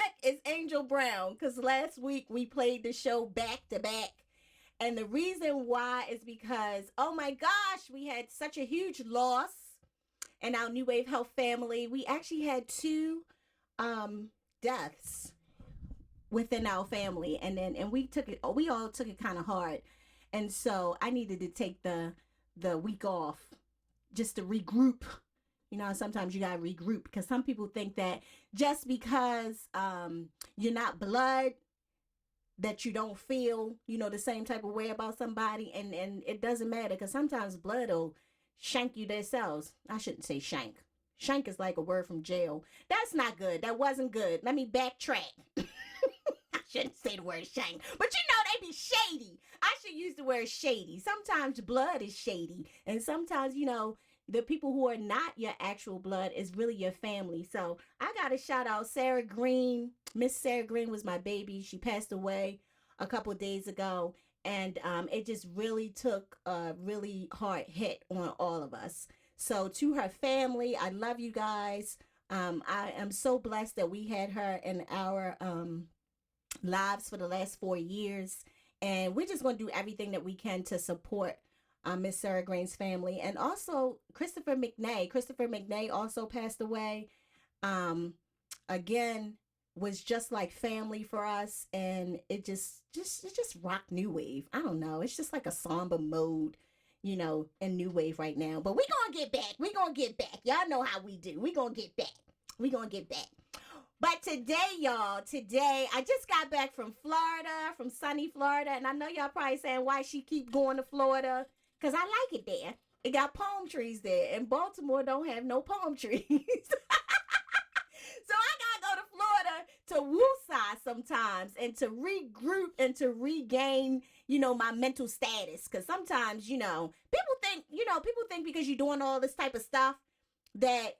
back is Angel Brown because last week we played the show back to back. And the reason why is because, oh my gosh, we had such a huge loss in our New Wave Health family. We actually had two deaths within our family, and we all took it kind of hard. And so I needed to take the week off just to regroup. Sometimes you gotta regroup because some people think that just because you're not blood, that you don't feel the same type of way about somebody, and it doesn't matter because sometimes blood will shank you themselves. I shouldn't say shank. Shank is like a word from jail. That's not good. That wasn't good. Let me backtrack. I shouldn't say the word shank, but they be shady. I should use the word shady. Sometimes blood is shady, and sometimes the people who are not your actual blood is really your family. So I got to shout out Sarah Green. Miss Sarah Green was my baby. She passed away a couple of days ago. And it just really took a really hard hit on all of us. So to her family, I love you guys. I am so blessed that we had her in our lives for the last 4 years. And we're just going to do everything that we can to support Miss Sarah Green's family. And also Christopher McNay. Christopher McNay also passed away. Again, was just like family for us, and it just rocked new wave. I don't know. It's just like a somber mode, in new wave right now. But we gonna get back. We gonna get back. Y'all know how we do. We gonna get back. We gonna get back. But today, y'all, I just got back from Florida, from sunny Florida, and I know y'all probably saying why she keep going to Florida, because I like it there. It got palm trees there, and Baltimore don't have no palm trees. So I gotta go to Florida to woosah sometimes and to regroup and to regain, my mental status. Cause sometimes, people think because you're doing all this type of stuff that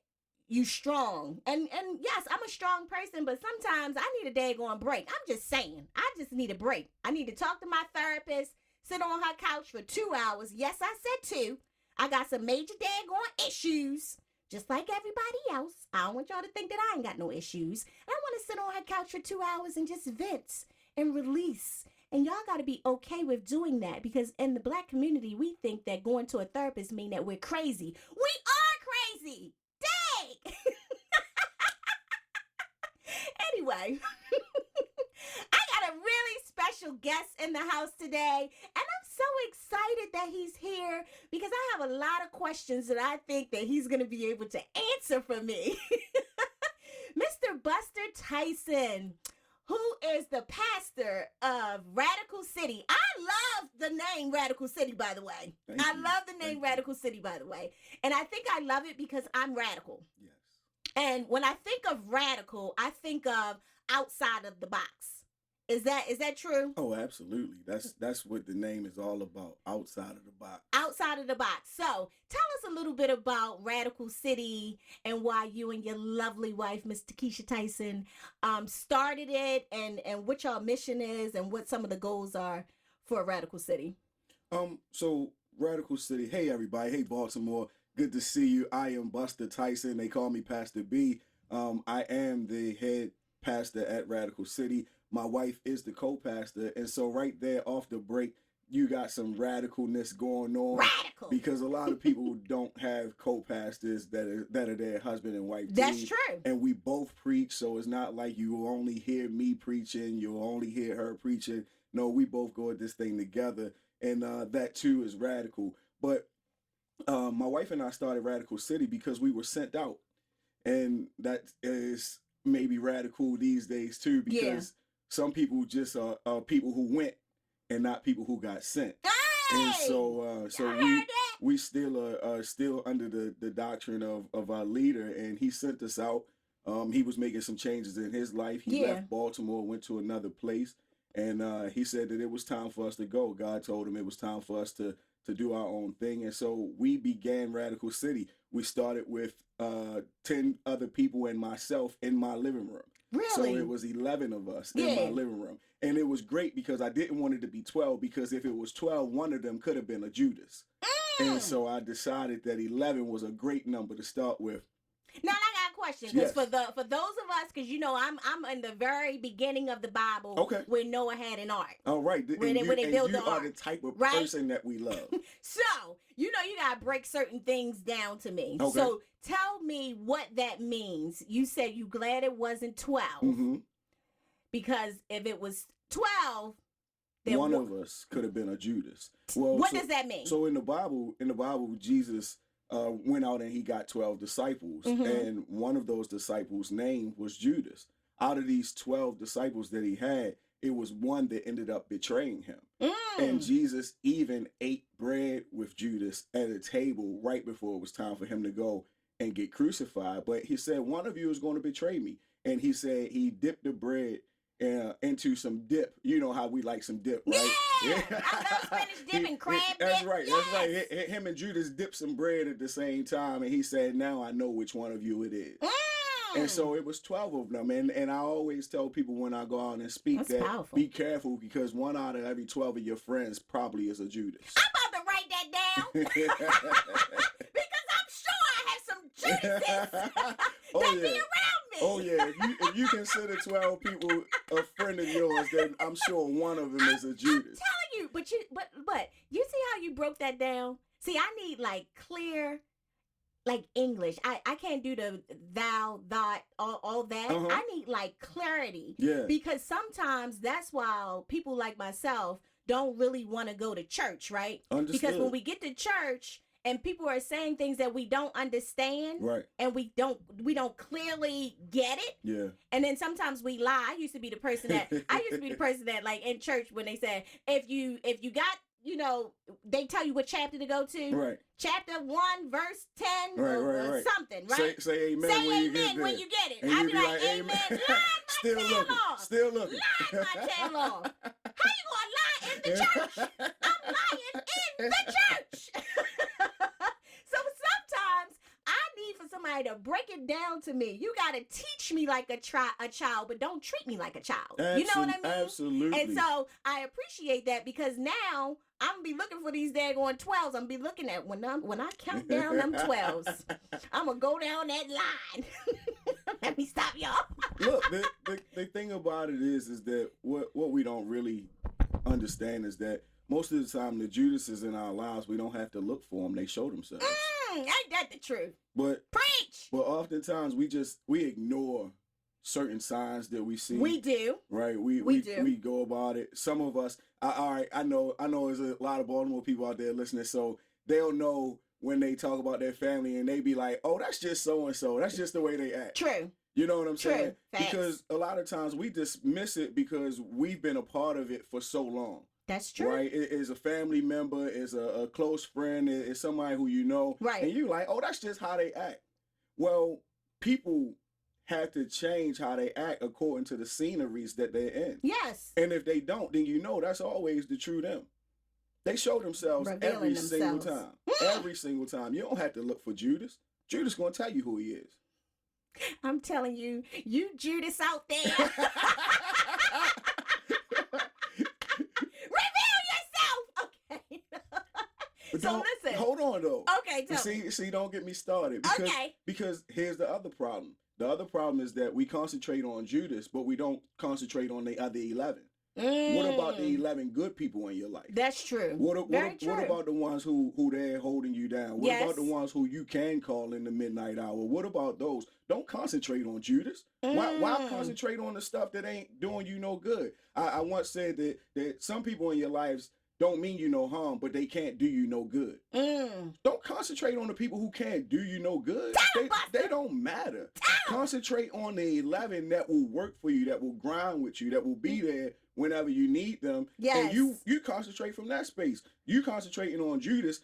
you strong. And yes, I'm a strong person, but sometimes I need a daggone break. I'm just saying. I just need a break. I need to talk to my therapist, sit on her couch for 2 hours. Yes, I said two. I got some major daggone issues. Just like everybody else. I don't want y'all to think that I ain't got no issues. I want to sit on her couch for 2 hours and just vent and release. And y'all got to be okay with doing that, because in the Black community, we think that going to a therapist mean that we're crazy. We are crazy. Dang. Anyway, I got a really special guest in the house today, and I'm so excited that he's here because I have a lot of questions that I think that he's going to be able to answer for me. Mr. Buster Tyson, who is the pastor of Radical City. I love the name Radical City, by the way. I love the name Radical City, by the way. And I think I love it because I'm radical. Yes. And when I think of radical, I think of outside of the box. Is that true? Oh, absolutely. That's what the name is all about. Outside of the box. Outside of the box. So tell us a little bit about Radical City and why you and your lovely wife, Miss Takesha Tyson, started it, and what your mission is and what some of the goals are for Radical City. So Radical City. Hey everybody. Hey Baltimore. Good to see you. I am Buster Tyson. They call me Pastor B. I am the head pastor at Radical City. My wife is the co-pastor, and so right there off the break, you got some radicalness going on. Radical. Because a lot of people don't have co-pastors that are their husband and wife. That's true. And we both preach, so it's not like you only hear me preaching, you'll only hear her preaching. No, we both go at this thing together, and that too is radical. But my wife and I started Radical City because we were sent out, and that is maybe radical these days too, because some people just are people who went and not people who got sent. Hey! And so we still are still under the doctrine of our leader, and he sent us out. He was making some changes in his life. He left Baltimore, went to another place, and he said that it was time for us to go. God told him it was time for us to do our own thing. And so we began Radical City. We started with 10 other people and myself in my living room. Really? So it was 11 of us in my living room. And it was great because I didn't want it to be 12, because if it was 12, one of them could have been a Judas. And so I decided that 11 was a great number to start with. Now I got a question, because for those of us, because I'm in the very beginning of the Bible, where Noah had an ark. All right, where they built the ark. Are the type of person that we love. So you gotta break certain things down to me. Okay. So tell me what that means. You said you glad it wasn't 12, because if it was 12, then one of us could have been a Judas. Well, what does that mean? So in the Bible, Jesus went out and he got 12 disciples, and one of those disciples' name was Judas. Out of these 12 disciples that he had, it was one that ended up betraying him. And Jesus even ate bread with Judas at a table right before it was time for him to go and get crucified. But he said, one of you is going to betray me. And he said he dipped the bread into some dip. You know how we like some dip, right? Yeah, I love Spanish dip and crab dip. That's right, yes. That's right. Him and Judas dipped some bread at the same time, and he said, now I know which one of you it is. And so it was 12 of them. And I always tell people when I go out and speak That's that powerful. Be careful, because one out of every 12 of your friends probably is a Judas. I'm about to write that down. Because I'm sure I have some Judases that be around me. Oh yeah, if you consider 12 people a friend of yours, then I'm sure one of them is a Judas. I'm telling you, but you see how you broke that down? See, I need like clear, like English. I can't do the thou, that, all that. I need like clarity. Yeah. Because sometimes that's why people like myself don't really want to go to church, right? Understood. Because when we get to church and people are saying things that we don't understand, right, and we don't clearly get it, yeah, and then sometimes we lie. I used to be the person that like in church when they said if you got, they tell you what chapter to go to, right, chapter 1 verse 10 right. something, right? Say amen. Say amen when you get it. And I'd be like amen. Lie my Still looking. Lie my tail off. How you gonna lie in the church? I'm lying in the church. So sometimes I need for somebody to break it down to me. You got to teach me like a child, but don't treat me like a child. You know what I mean? Absolutely. And so I appreciate that, because now I'm gonna be looking for these daggone 12s. I'm gonna be looking at when I count down them 12s. I'm gonna go down that line. Let me stop y'all. Look, the thing about it is that what we don't really understand is that most of the time the Judases in our lives, we don't have to look for them. They show themselves. Ain't that the truth? But preach. But oftentimes we ignore certain signs that we see. We do. Right. We do. We go about it. Some of us, all right, I know there's a lot of Baltimore people out there listening, so they'll know when they talk about their family and they be like, oh, that's just so-and-so. That's just the way they act. True. You know what I'm saying? Facts. Because a lot of times we dismiss it because we've been a part of it for so long. That's true. Right? It is a family member, is a close friend, is somebody who you know. Right. And you're like, oh, that's just how they act. Well, people have to change how they act according to the sceneries that they're in. Yes. And if they don't, then that's always the true them. They show themselves every single time. Every single time. You don't have to look for Judas. Judas going to tell you who he is. I'm telling you, you Judas out there. Reveal yourself. Okay. So listen. Hold on though. Okay, tell me. See, don't get me started. Because here's the other problem. The other problem is that we concentrate on Judas, but we don't concentrate on the other 11. What about the 11 good people in your life? That's true. What about the ones who they're holding you down? What about the ones who you can call in the midnight hour? What about those? Don't concentrate on Judas. Why concentrate on the stuff that ain't doing you no good? I once said that some people in your lives don't mean you no harm, but they can't do you no good. Don't concentrate on the people who can't do you no good. They don't matter. Concentrate on the 11 that will work for you, that will grind with you, that will be there whenever you need them. Yes. And you concentrate from that space. You concentrating on Judas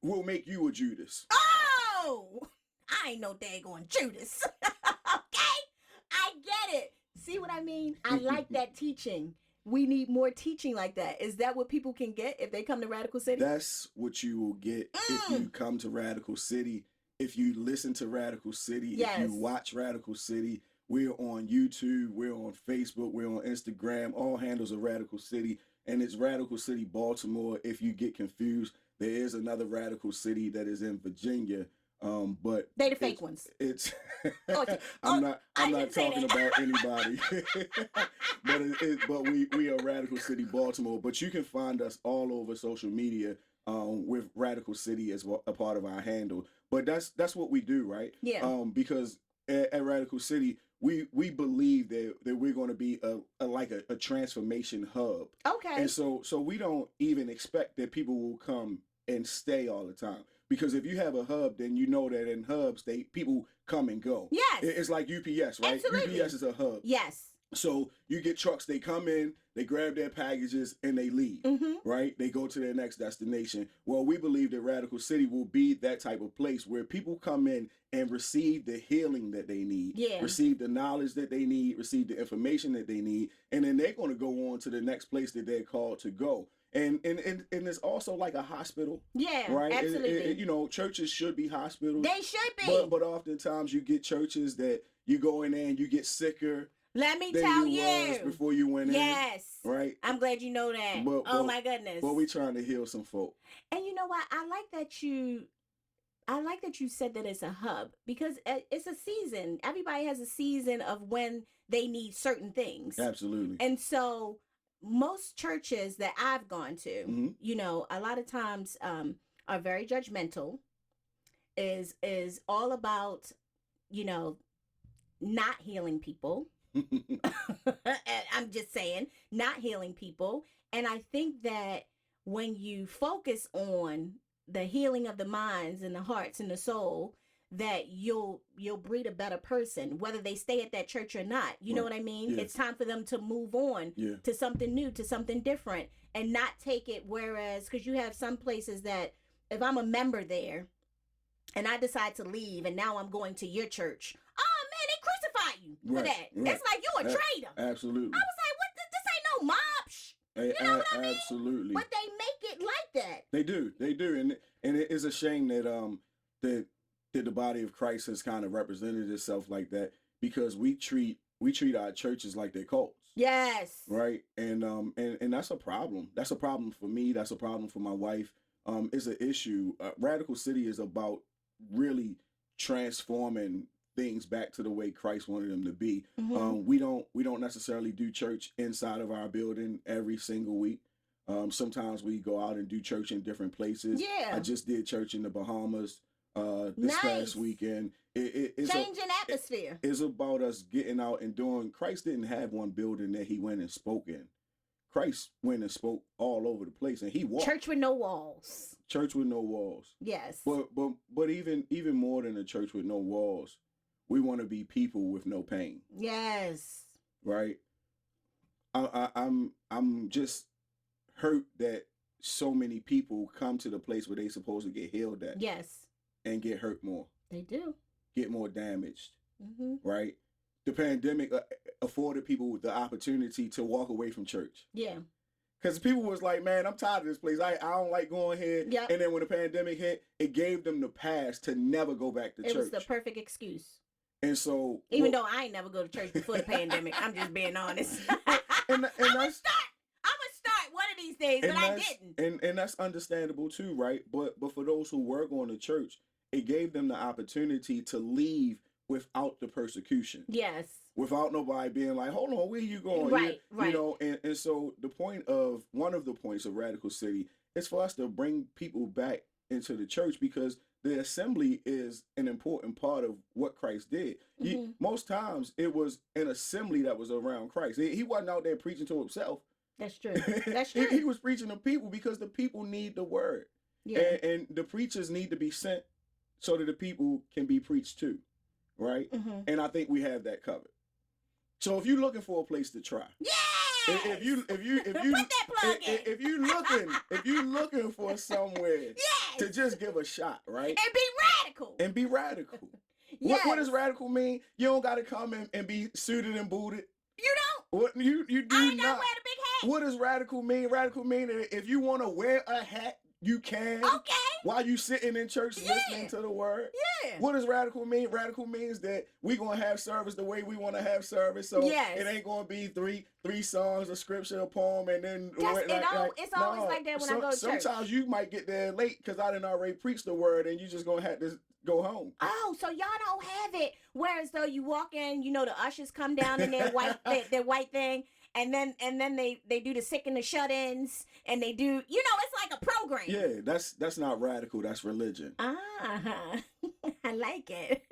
will make you a Judas. Oh, I ain't no daggone Judas. Okay? I get it. See what I mean? I like that teaching. We need more teaching like that. Is that what people can get if they come to Radical City? That's what you will get if you come to Radical City. If you listen to Radical City, if you watch Radical City. We're on YouTube, we're on Facebook, we're on Instagram, all handles of Radical City, and it's Radical City, Baltimore. If you get confused, there is another Radical City that is in Virginia. But they the fake ones. It's Oh, I'm not talking about anybody. But we are Radical City Baltimore. But you can find us all over social media with Radical City as a part of our handle. But that's what we do, right? Yeah. Because at Radical City, we believe that we're going to be a transformation hub. Okay. And so we don't even expect that people will come and stay all the time. Because if you have a hub, then you know that in hubs, people come and go. Yes. It's like UPS, right? Absolutely. UPS is a hub. Yes. So you get trucks, they come in, they grab their packages, and they leave, right? They go to their next destination. Well, we believe that Radical City will be that type of place where people come in and receive the healing that they need, receive the knowledge that they need, receive the information that they need, and then they're going to go on to the next place that they're called to go. And it's also like a hospital. Yeah, right. Absolutely. Churches should be hospitals. They should be. But oftentimes you get churches that you go in there and you get sicker. Let me tell you. Before you went in. Yes. Right. I'm glad you know that. Oh my goodness. But we trying to heal some folk. And you know what? I like that you said that it's a hub because it's a season. Everybody has a season of when they need certain things. Absolutely. And so most churches that I've gone to, a lot of times are very judgmental, is all about, not healing people. I'm just saying, not healing people. And I think that when you focus on the healing of the minds and the hearts and the soul, that you'll breed a better person, whether they stay at that church or not. You know what I mean? Yes. It's time for them to move on to something new, to something different, and not take it. Whereas, because you have some places that if I'm a member there and I decide to leave and now I'm going to your church, oh man, they crucify you for that. Right. It's like you a traitor. Absolutely. I was like, what? This ain't no mob. You know what I mean? Absolutely. But they make it like that. They do, and it is a shame that that the body of Christ has kind of represented itself like that, because we treat our churches like they're cults. Yes. Right. And that's a problem. That's a problem for me. That's a problem for my wife. It's an issue. Radical City is about really transforming things back to the way Christ wanted them to be. We don't necessarily do church inside of our building every single week. Sometimes we go out and do church in different places. Yeah. I just did church in the Bahamas this past weekend. It's changing atmosphere. It's about us getting out and doing. Christ didn't have one building that he went and spoke in. Christ went and spoke all over the place, and he walked. Church with no walls. Church with no walls. Yes. But even more than a church with no walls, we want to be people with no pain. Yes. Right. I'm just hurt that so many people come to the place where they supposed to get healed at. Yes. And get hurt more. They do. Get more damaged. Right. The pandemic afforded people the opportunity to walk away from church. Yeah. Because people was like, man, I'm tired of this place. I don't like going here. Yep. And then when the pandemic hit, it gave them the pass to never go back to church. It was the perfect excuse. And so, even though I ain't never go to church before the pandemic, I'm just being honest. I'm gonna start one of these days, but I didn't. And that's understandable too, right? But for those who were going to church, it gave them the opportunity to leave without the persecution. Yes. Without nobody being like, hold on, where you going? Right. And so one of the points of Radical City is for us to bring people back into the church, because the assembly is an important part of what Christ did. Most times it was an assembly that was around Christ. He wasn't out there preaching to himself. That's true. That's true. He was preaching to people because the people need the word. Yeah. And the preachers need to be sent so that the people can be preached to. Right? And I think we have that covered. So if you're looking for a place to try. Yeah. If you put that plug in. If you looking for somewhere to just give a shot, right? And be radical. Yes. What does radical mean? You don't gotta come and be suited and booted. You don't. What you do I ain't not. gotta wear the big hat. What does radical mean? Radical mean that if you want to wear a hat, you can. Okay. While you sitting in church listening to the word. Yeah. What does radical mean? Radical means that we gonna have service the way we want to have service. So it ain't gonna be three songs, a scripture, a poem, and then it's always like that when I go to church. Sometimes you might get there late because I didn't already preach the word, and you just gonna have to go home. Oh, so y'all don't have it. Whereas though you walk in, the ushers come down in their white their white thing, and then they do the sick and the shut-ins, and they do, it's like a program. Yeah, that's not radical. That's religion. I like it.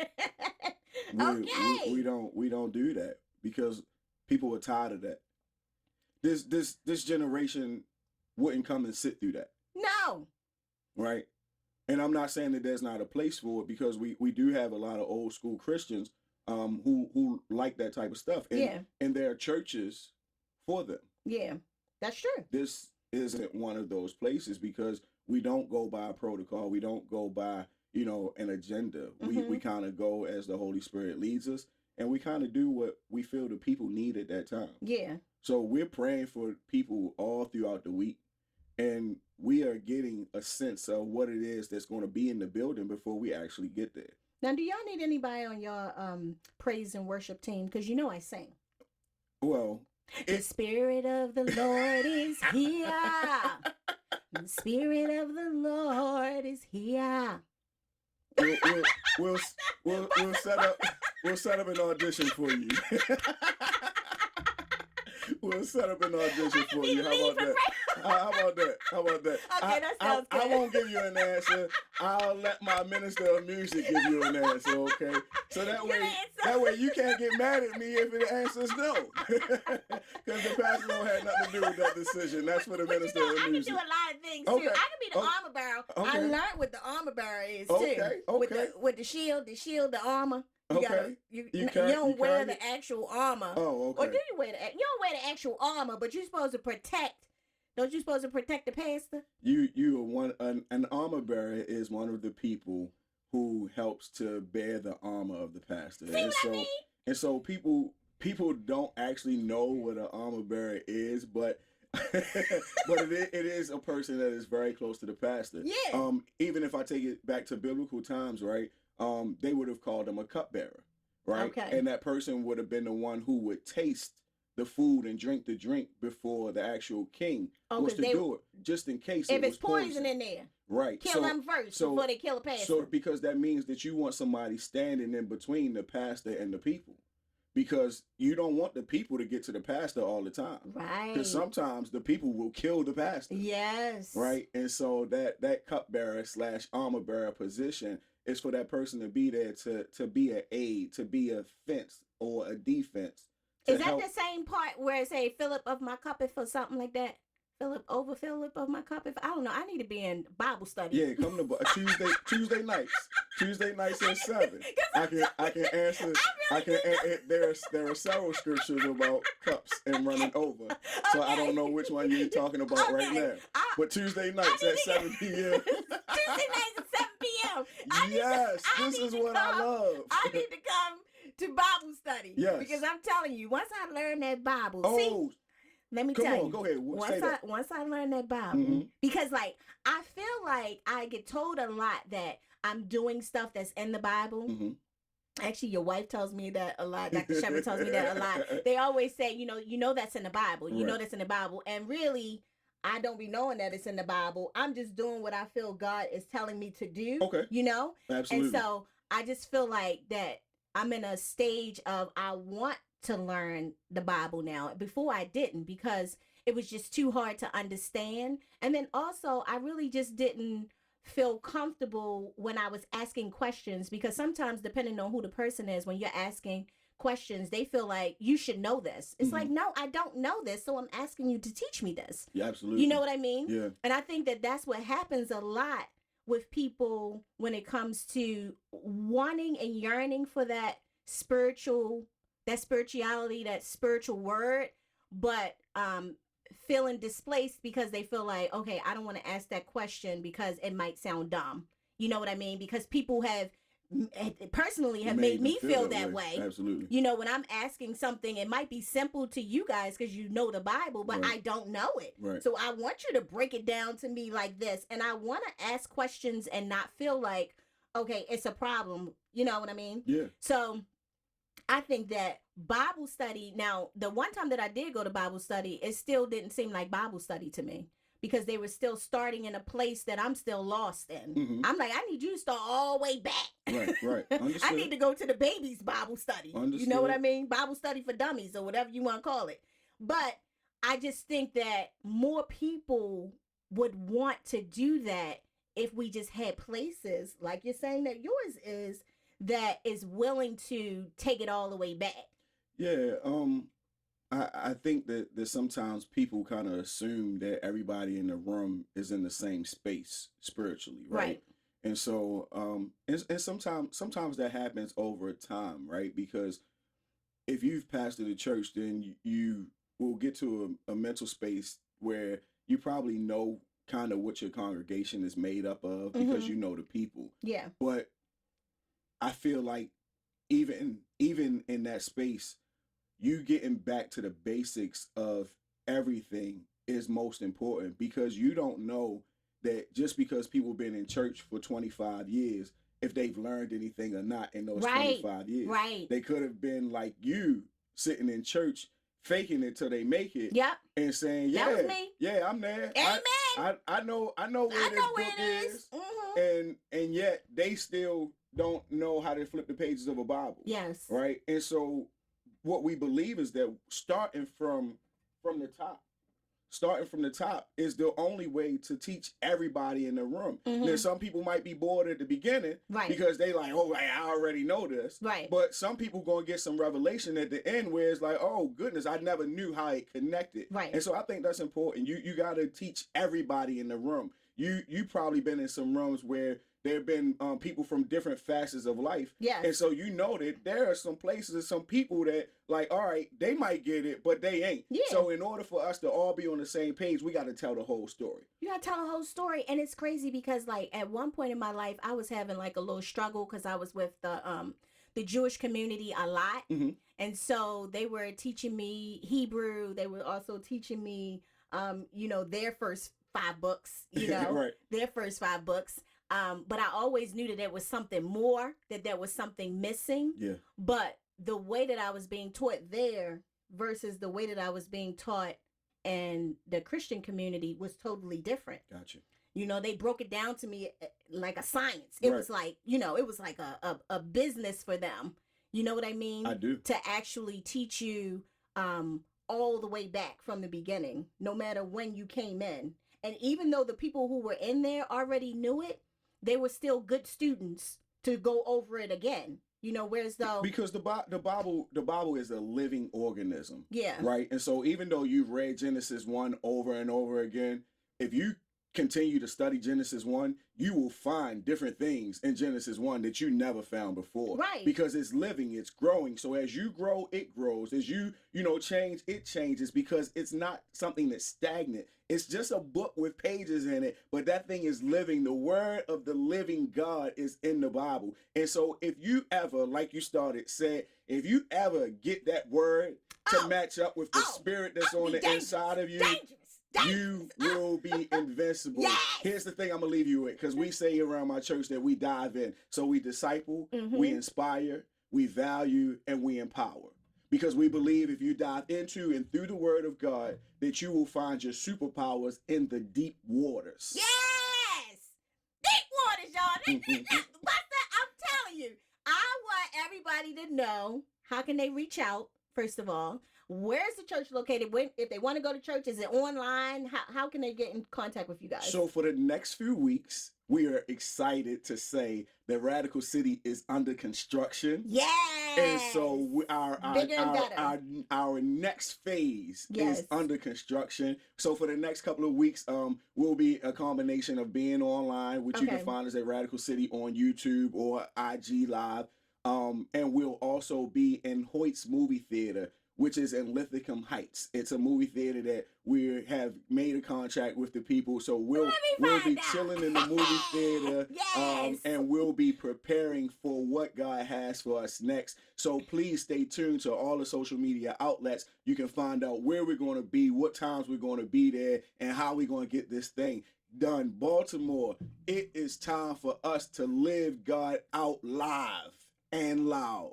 Okay. We don't do that because people are tired of that. This generation wouldn't come and sit through that. No. Right? And I'm not saying that there's not a place for it, because we do have a lot of old school Christians who like that type of stuff. And there are churches for them. Yeah, that's true. This isn't one of those places, because we don't go by a protocol. We don't go by, an agenda. Mm-hmm. We kind of go as the Holy Spirit leads us, and we kind of do what we feel the people need at that time. Yeah. So we're praying for people all throughout the week, and we are getting a sense of what it is that's going to be in the building before we actually get there. Now, do y'all need anybody on your praise and worship team? Because I sing. Well, the Spirit of the Lord is here. The Spirit of the Lord is here. We'll set up an audition for you. We'll set up an audition for you. How about that? How about that? Okay, that sounds good. I won't give you an answer. I'll let my minister of music give you an answer, okay? So that way you can't get mad at me if the answer is no. Because the pastor don't have nothing to do with that decision. That's for the minister of music. I can do a lot of things too. I can be the armor bearer. Okay. I learned what the armor bearer is too. Okay. With the shield, the armor. You you don't wear the actual armor. Oh, okay. Or do you wear you don't wear the actual armor, but you're supposed to protect. Don't you supposed to protect the pastor? You are an armor bearer is one of the people who helps to bear the armor of the pastor. See what I mean? And so people don't actually know what an armor bearer is, but it is a person that is very close to the pastor. Yeah. Even if I take it back to biblical times, right? They would have called him a cupbearer, right? Okay. And that person would have been the one who would taste the food and drink the drink before the actual king was to do it, just in case if it's poison in there. Right. Kill them first before they kill a pastor. So because that means that you want somebody standing in between the pastor and the people. Because you don't want the people to get to the pastor all the time. Right. Because sometimes the people will kill the pastor. Yes. Right. And so that cupbearer / armor bearer position is for that person to be there to be an aid, to be a fence or a defense. Is that the same part where it say Philip of my cuppeth or something like that? Philip of my cuppeth? I don't know. I need to be in Bible study. Yeah, come to Tuesday nights. Tuesday nights at 7. I can answer. There are several scriptures about cups and running over. So I don't know which one you're talking about right now. But Tuesday nights at 7 p.m. Tuesday nights at 7 p.m. Yes, this is what I love. I need to come to Bible study. Yes. Because I'm telling you, once I learn that Bible, let me tell you. Go ahead. Once I learn that Bible, because I feel like I get told a lot that I'm doing stuff that's in the Bible. Mm-hmm. Actually, your wife tells me that a lot. Dr. Shepard tells me that a lot. They always say, you know that's in the Bible. You know that's in the Bible. And really, I don't be knowing that it's in the Bible. I'm just doing what I feel God is telling me to do. Okay. Absolutely. And so I just feel like that I'm in a stage of I want to learn the Bible now. Before I didn't, because it was just too hard to understand. And then also I really just didn't feel comfortable when I was asking questions, because sometimes depending on who the person is, when you're asking questions, they feel like you should know this. It's like, no, I don't know this. So I'm asking you to teach me this. Yeah, absolutely. You know what I mean? Yeah. And I think that that's what happens a lot with people when it comes to wanting and yearning for that spirituality, that spiritual word, but feeling displaced because they feel like, okay, I don't want to ask that question because it might sound dumb. You know what I mean? Because people have personally made me feel that way. Absolutely. You know, when I'm asking something, it might be simple to you guys because you know the Bible, but I don't know it. Right. So I want you to break it down to me like this. And I want to ask questions and not feel like, okay, it's a problem. You know what I mean? Yeah. So I think that Bible study, now, the one time that I did go to Bible study, it still didn't seem like Bible study to me. because they were still starting in a place that I'm still lost in. Mm-hmm. I'm like, I need you to start all the way back. Right. Understood. I need to go to the baby's Bible study. Understood. You know what I mean? Bible study for dummies or whatever you want to call it. But I just think that more people would want to do that if we just had places like you're saying that yours is, that is willing to take it all the way back. Yeah, I think that sometimes people kind of assume that everybody in the room is in the same space spiritually, right? And so, and sometimes that happens over time, right? Because if you've pastored a church, then you will get to a mental space where you probably know kind of what your congregation is made up of because you know the people. Yeah. But I feel like even in that space, you getting back to the basics of everything is most important, because you don't know that just because people been in church for 25 years, if they've learned anything or not in those 25 years. Right. They could have been like you, sitting in church, faking it till they make it. Yep. And saying, yeah, that was me. Yeah, I'm there. Amen. I know where this book is. And yet they still don't know how to flip the pages of a Bible. Yes. Right? And so what we believe is that starting from the top is the only way to teach everybody in the room. Now, some people might be bored at the beginning, right, because they like, oh, I already know this. Right. But some people gonna get some revelation at the end where it's like, oh goodness, I never knew how it connected. Right. And so I think that's important. You gotta teach everybody in the room. You probably been in some rooms where there have been people from different facets of life. Yes. And so you know that there are some places and some people that, like, all right, they might get it, but they ain't. Yeah. So in order for us to all be on the same page, we got to tell the whole story. You got to tell the whole story. And it's crazy because, like, at one point in my life, I was having, like, a little struggle because I was with the Jewish community a lot. And so they were teaching me Hebrew. They were also teaching me, their first 5 books, right, their first 5 books. But I always knew that there was something more, that there was something missing. Yeah. But the way that I was being taught there versus the way that I was being taught in the Christian community was totally different. Gotcha. They broke it down to me like a science. It was like, it was like a business for them. You know what I mean? I do. To actually teach you all the way back from the beginning, no matter when you came in. And even though the people who were in there already knew it, they were still good students to go over it again. Whereas though, because the Bible is a living organism. Yeah. Right. And so even though you've read Genesis 1 over and over again, if you continue to study Genesis 1, you will find different things in Genesis 1 that you never found before. Right. Because it's living, it's growing. So as you grow, it grows. As you change, it changes, because it's not something that's stagnant. It's just a book with pages in it, but that thing is living. The word of the living God is in the Bible. And so if you ever, like you said, if you ever get that word to match up with the spirit that's on the inside of you, you will be invincible. Yes. Here's the thing I'm going to leave you with, because we say around my church that we dive in. So we disciple, we inspire, we value, and we empower. Because we believe if you dive into and through the word of God, that you will find your superpowers in the deep waters. Yes! Deep waters, y'all. I'm telling you. I want everybody to know, how can they reach out, first of all? Where's the church located? If they want to go to church, is it online? How can they get in contact with you guys? So for the next few weeks, we are excited to say that Radical City is under construction. Yes. And so our next phase is under construction. So for the next couple of weeks, will be a combination of being online, which you can find us at Radical City on YouTube or IG Live. And we'll also be in Hoyt's Movie Theater, which is in Lithicum Heights. It's a movie theater that we have made a contract with the people. So we'll be chilling in the movie theater. Yes. And we'll be preparing for what God has for us next. So please stay tuned to all the social media outlets. You can find out where we're going to be, what times we're going to be there, and how we're going to get this thing done. Baltimore, it is time for us to live God out live and loud.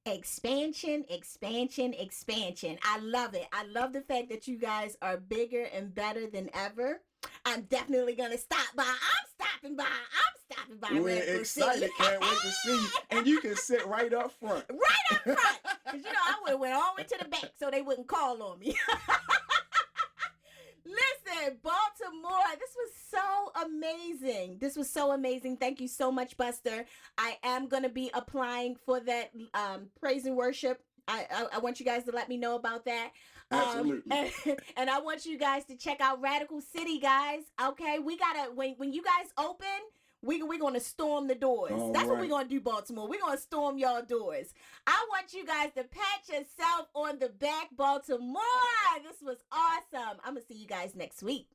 Expansion. I love it. I love the fact that you guys are bigger and better than ever. I'm definitely gonna stop by. I'm stopping by. I'm stopping by We're Radical excited. City. Can't wait to see you. And you can sit right up front. Right up front. Because, I would have went all the way to the back so they wouldn't call on me. Listen, Baltimore, this was so amazing. This was so amazing. Thank you so much, Buster. I am going to be applying for that praise and worship. I want you guys to let me know about that. Absolutely. And I want you guys to check out Radical City, guys. Okay, we gotta when you guys open, we're gonna storm the doors. That's what we're gonna do, Baltimore. We're gonna storm y'all doors. I want you guys to pat yourself on the back, Baltimore. This was awesome. I'm gonna see you guys next week.